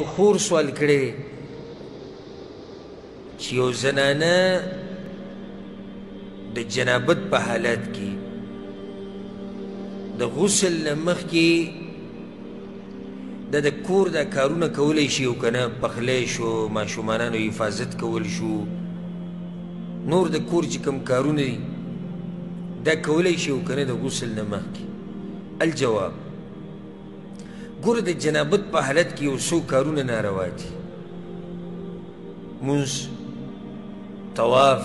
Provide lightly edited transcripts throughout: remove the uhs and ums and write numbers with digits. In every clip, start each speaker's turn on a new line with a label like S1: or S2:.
S1: خور سوال کړی چې یو زنانه د جنابت په حالت کې د غسل نه مخکې د کور دا کارونه کولی شي او که نه پخلی شو ماشومانانو حفاظت کول شو نور د کور چې کوم کارونه دي دا کولی شي او که نه د غسل نه مخکې الجواب ګوره د جنابت په حالت کې یو څو کارونه ناروا دي مونځ طواف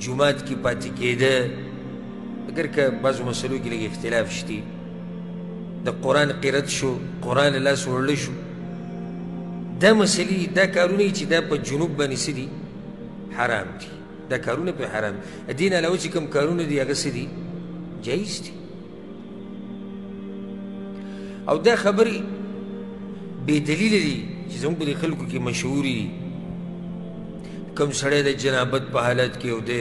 S1: جومات کې پاتې کېده اگر که بعضو مسلو کې لږ اختلاف شته د قرآن قرت شو قرآن لاس وړلی شو دا مسلې دا کارونه چې دا په جنوب باندې څه دي حرام دي دا کارونه په حرام دي دین علاوه چې کوم کارونه دي هغه څه دي جایز دي او دا خبرې بې دلیله دي چې زموږ په دې خلکو کې مشهورې دي کوم سړی د جنابت په حالت کې او دی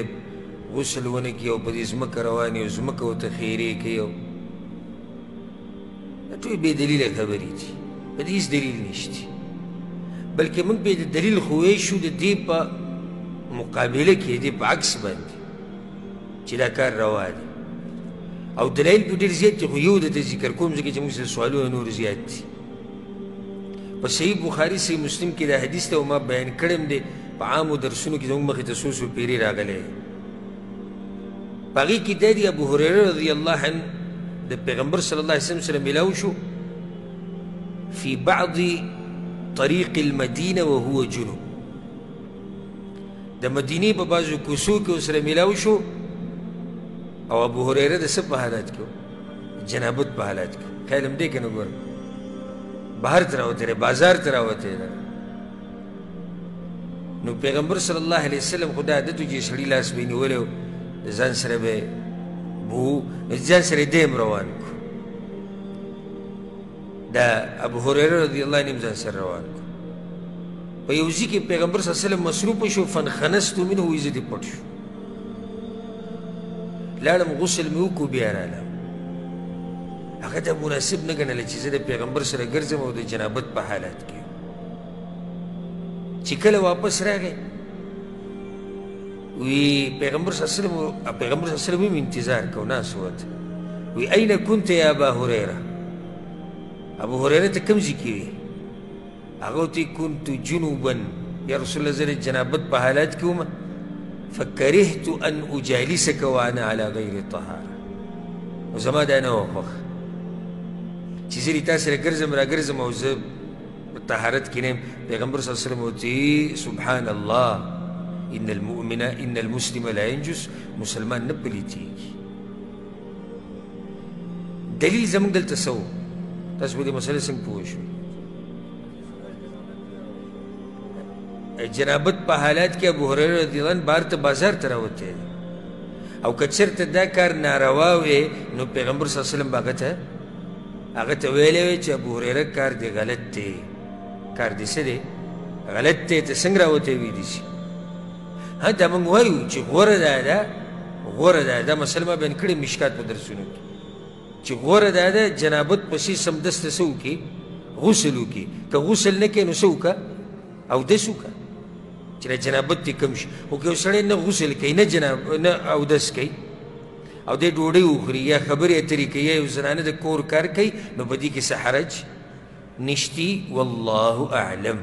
S1: غسل ونه کړي او په دې ځمکه روان وي او ځمکه ورته خیرې کوي او دا ټولې بې دلیله خبرې دي په دې هېڅ دلیل نشته بلکې موږ بې د دلیل خوی شو د دې په مقابله کې د دې په عکس باندې چې دا کار روا دی او دلایل په ډېر زیات دي خو یو درته ذکر کوم ځکه چې موږ سره سوالونه نور زیات دي په صحیح بخاري صحیح مسلم کې دا حدیث ته ما بیان کړی دی په عامو درسونو کې زموږ مخې ته څو څو پیرې راغلی په هغې کې دا دی ابو هریره رضی الله عنه د پیغمبر صلی الله علیه وسلم سره میلاو شو فی بعض طریق المدینه وهو جنوب د مدینې په بعضو کوڅو کې ورسره میلاو شو او ابو هریره د څه په حالت کې جنابت په حالت کې خیال هم دی که نه ګوره بهر ته راوتی دی بازار ته راوتی دی نو پیغمبر صلی الله علیه وسلم خو دا عادت و چې سړي لاس به یې نیولی و د ځان سره به بو ځان سره یې دیم روان کړو دا ابو هریره رضی الله عنه ځان سره روان کړو په یو ځای کې پیغمبر صلی الله علیه وسلم مصروفه شو فانخنستو منه وایي زه دې پټ شو لاړم غسل مې وکړو بیا رالم هغه ته مناسب نه ګڼله چې زه د پیغمبر سره ګرځم او د جنابت په حالت کې چې کله واپس راغی وی پیغمبر صلی الله علیه وسلم هم انتظار کو ناست وته وی اين كنت يا ابا هريره ابو هريره ته کوم ځای کې وي هغه ورته كنت جنوبا یا رسول الله زه د جنابت په حالت کې وم فكرهت ان اجالسك وانا على غير طهاره وزما دا نه وخ چې زه تا سره ګرځم را ګرځم او زه په طهارت کې نه پیغمبر صلی الله علیه وسلم وتی سبحان الله ان المؤمن ان المسلم لا ينجس مسلمان نه پلیتیږي دلیل زموږ دلته څه و تاسو په دې مسله څنګه پوه شوئ جنابت په حالات کې ابو هریره رضی الله عنه بهر ته بازار ته راوتی او که چېرته دا کار ناروا وی نو پیغمبر صلی الله علیه وسلم هغه ته ویلی وی چې ابو هریره کار دی غلط دی کار دی څه دی غلط دی ته څنګه راوتی ویلی شي ها دا موږ وایو چې غوره ده دا مسله ما بیان کړې مشکات په درسونو کې چې غوره ده جنابت پسې سمدسته څه وکړي غسل وکړي که غسل نه کوي نو څه وکړه اودس وکړه چې د جنابت دې کم شي خو که یو سړی نه غسل کوي نه اودس کوي او دی ډوډۍ وخوري یا خبرې اترې کوي یا یو زنانه د کور کار کوي نو په دې کې څه حرج نشتي والله اعلم